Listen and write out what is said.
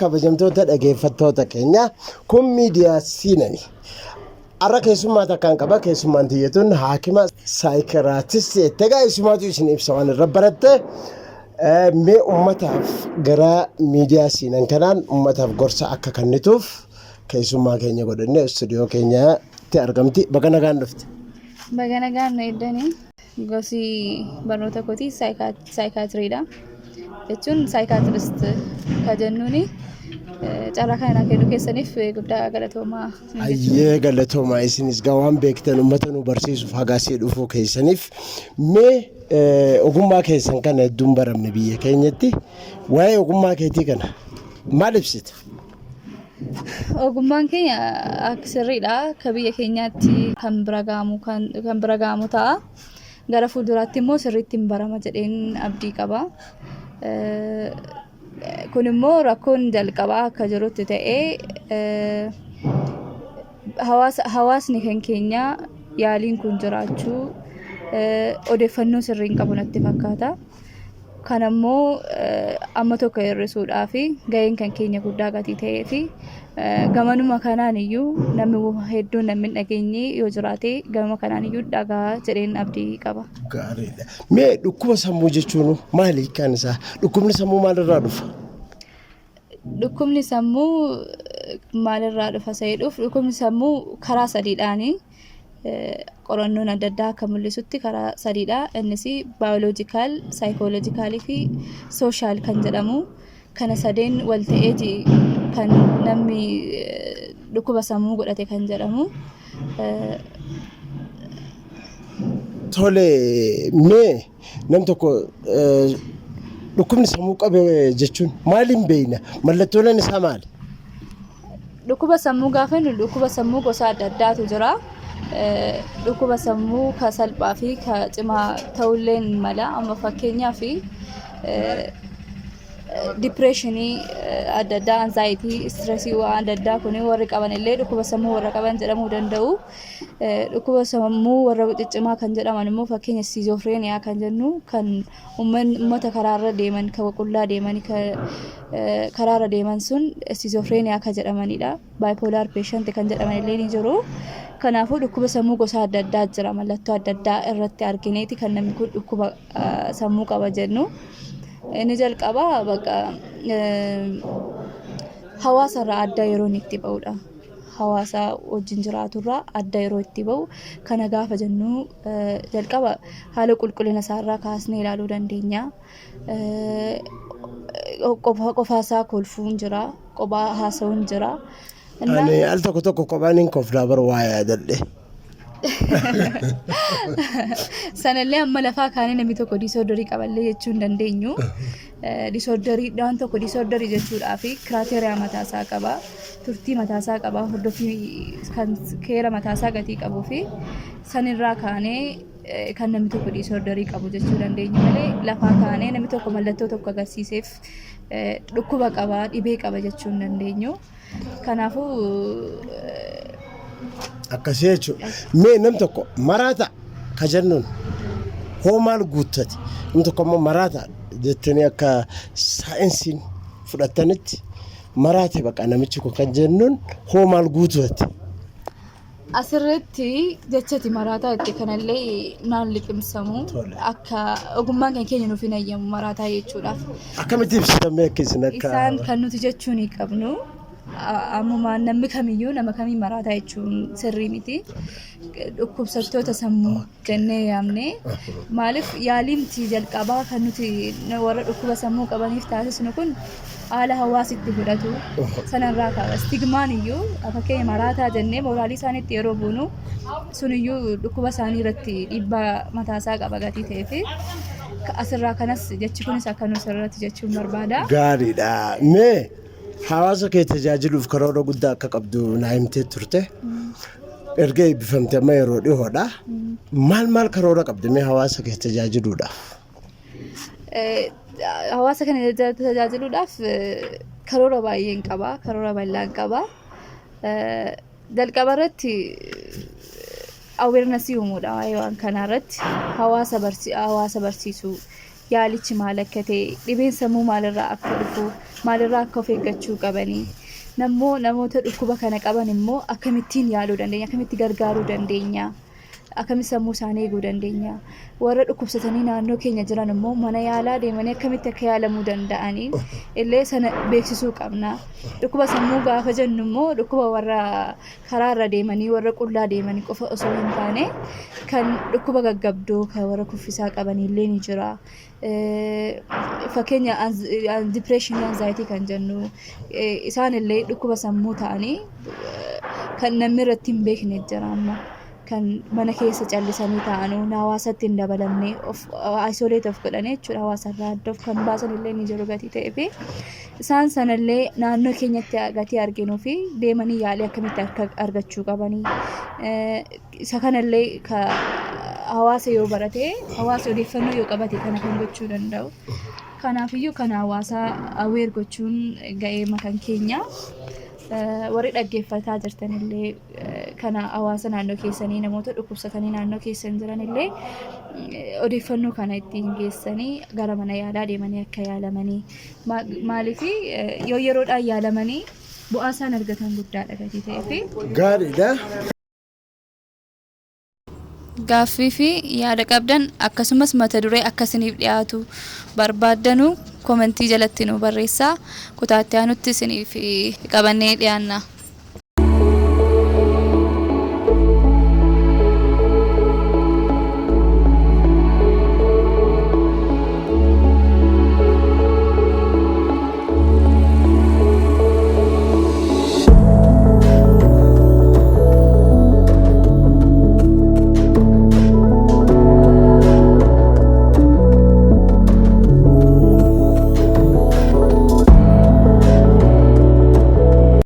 Kabajamtoota dhaggeeffattoota keenya kun miidiyaa siinani. Arra keessummaa takkaan qaba. Keessummaan tiyyatuun haakima saayikiraatistii egaa isumaatu isin ibsa waan irra baratte mee ummataaf gara miidiyaa siinan kanaan ummataaf gorsa akka kennituuf keessummaa keenya godhannee istuudiyoo keenyatti argamti. Baga nagaan dhufte. Baga nagaan nu eeddanii gosi barnoota kootii saayikaatiriidha. Jechuun saayikaatirist ka jennuuni carraa kana kennu keessaniif guddaa galatoomaa. Ayyee galatoomaa isinis waan beektan uummata nu barsiisuuf hagaasii dhufuu keessaniif mee ogummaa keessan kana hedduun baramne biyya keenyatti waa'ee ogummaa keetii kana maal ibsita? Ogummaan keenya akka sirriidha. Ka biyya keenyaatti kan bira ga'amu ta'a. Gara fuulduraatti immoo sirriitti hin barama jedheen abdii qaba. Kun immoo rakkoon jalqabaa akka jirutti ta'ee hawaasni kan keenya yaaliin kun jiraachuu odeeffannoo sirriin qabu natti fakkaata. Kan ammoo amma tokko hir'isuudhaa fi ga'een kan keenya guddaa gatii ta'ee fi gamanuma kanaan iyyuu namni hedduun namni dhageenye yoo jiraate gama kanaan iyyuu dhagaa jedheen abdii qaba. Gaariidha. Mee dhukkuba sammuu jechuun maali kan isaa? Dhukkubni sammuu maalirraa dhufa? Dhukkubni sammuu maalirraa dhufa seeduuf dhukkubni sammuu karaa sadiidhaani. Qorannoon adda addaa akka mul'isutti karaa sadiidha. Innis baayoloojikaal, saayikooloojikaalii fi sooshaal kan jedhamu. Kana sadeen wal ta'ee kan namni dhukkuba sammuu godhate kan jedhamu. Tole mee nam tokko dhukkubni sammuu qabe jechuun maaliin beekna? Mallattooleen isaa maali? Dhukkuba sammuu gaafa jennu dhukkuba sammuu gosa adda addaatu jira. Dhukkuba sammuu ka salphaa fi ka cimaa ta'ullee mala. Amma fakkeenyaaf dipireeshinii adda addaa, anzaayitii, istireesii waan adda addaa kun warri qaban illee dhukkuba sammuu warra qaban jedhamuu danda'u. Dhukkuba sammuu warra ciccimaa kan jedhaman immoo fakkeenya siizofreeniyaa kan jennu kan uummata karaarra deeman kan qullaa deeman karaarra deeman sun siizofreeniyaa kan jedhamanidha. Baayipoolaar peeshanti kan jedhaman illee ni jiru. Kanaafuu dhukkuba sammuu gosa adda addaa jira. Mallattoo adda addaa irratti argineeti kan namni kun dhukkuba sammuu qaba jennu. Inni jalqabaa bakka hawaasarraa adda yeroo itti ba'udha. Hawaasa wajjin jiraaturraa adda yeroo itti ba'u kana gaafa jennu jalqaba haala qulqullina isaarraa kaasnee ilaaluu dandeenya. Qofaasaa kolfuun jira, qophaa haasa'uun jira. Ani al tokko kophaan hin koflaa bara waa yaadadhe. Sanallee amma lafaa kaanii namni tokko diisoodarii qaballee jechuu hin dandeenyu. Diisoodariidhaan tokko diisoodarii jechuudhaaf kiraateriyaa mataasaa qaba. Turtii mataasaa qaba. Hordofii kan keera mataasaa gatii qabuu fi sanirraa kaanee kan namni tokko diisoodarii qabu jechuu dandeenya malee lafaa kaanee namni tokko mallattoo tokko agarsiiseef dhukkuba qaba, dhibee qaba jechuu hin dandeenyu. Kanaafuu akkasii jechuudha. Mee nam tokko maraata ka jennuun hoo maal guuttati? Nam tokko ammoo maraata jettanii akka saayinsiin fudhatanitti maraate baqa namichi kun kan jennuun hoo maal guuttati? Asirratti jechati maraataa itti kanallee naan liqimsamu akka ogummaan kan keenya nuuf hin ayyamu maraataa jechuudhaaf. Akkamitti ibsitamee akkasiin akka isaan kan nuti jechuu ni qabnu. Amma namni kamiyyuu nama kamii maraataa jechuun sirrii miti. Dhukkubsattoota sammuu jennee yaamne maaliif yaaliimti jalqabaa kan nuti warra dhukkuba sammuu qabaniif taasisnu kun haala hawaasitti fudhatu sanarraa qaba. Stigmaan iyyuu fakkeenya maraataa jennee moraalii isaaniitti yeroo buunu suniyyuu dhukkuba isaanii irratti dhiibbaa mataasaa qaba gatii ta'ee fi asirraa kanas jechi kunis akka nu sirratti jechuun barbaada. Gaariidha. Mee hawaasa kee tajaajiluuf karoora guddaa akka qabdu naa himtee turte. Erga eebbifamte amma yeroo dhihoodha. Maal karoora qabdu mee hawaasa kee tajaajiluudhaaf? Hawaasa kana tajaajiluudhaaf karoora baay'een qaba. Karoora bal'aan qaba. Jalqaba irratti awareness uumuudha waan kana irratti hawaasa barsiisuu yaalichi maal akka ta'e dhibeen sammuu maalirraa akka dhufu maalirraa akka of eeggachuu qabanii namoota dhukkuba kana qaban immoo akkamittiin yaaluu dandeenya akkamitti gargaaruu dandeenya akkamitti sammuu isaanii eeguu dandeenya warra dhukkubsatanii naannoo keenya jiran immoo mana yaalaa deemanii akkamitti akka yaalamuu danda'aniin illee sana beeksisuu qabna dhukkuba sammuu gaafa jennu immoo dhukkuba warra karaarra deemanii warra qullaa deemanii qofa osoo hin taane kan dhukkuba gaggabdoo kan warra kuffisaa qabanii illee ni jira. Fakkeenya depression anxiety kan jennu isaan illee dhukkuba sammuu ta'anii kan namni irratti hin beekne jira amma. Kan mana keessa callisanii ta'anuu hawaasatti hin dabalamne of isolate of godhanii jechuudha hawaasarraa adda of kan baasan illee ni jiru gatii ta'ee fi isaan sanallee naannoo keenyatti gatii arginuu fi deemanii yaalii akkamitti akka argachuu qabanii isa kanallee hawaasa yoo barate hawaasa odeeffannoo yoo qabate kana kan gochuu danda'u kanaafiyyuu kan hawaasaa awweer gochuun ga'ee makan keenya. Warri dhaggeeffataa jirtanillee kana hawaasa naannoo keessanii namoota dhukkubsatanii naannoo keessan jiranillee odeeffannoo kana ittiin geessanii gara mana yaalaa deemanii akka yaalamanii maaliif yoo yeroodhaan yaalamanii bu'aa isaan argatan guddaadha gatii ta'eefi gaariidha. Gaaffii fi yaada qabdan akkasumas mata duree akkasiniif dhiyaatu barbaaddanu komentii jalatti nu barreessaa kutaatti aanutti isiniif qabannee dhiyaanna.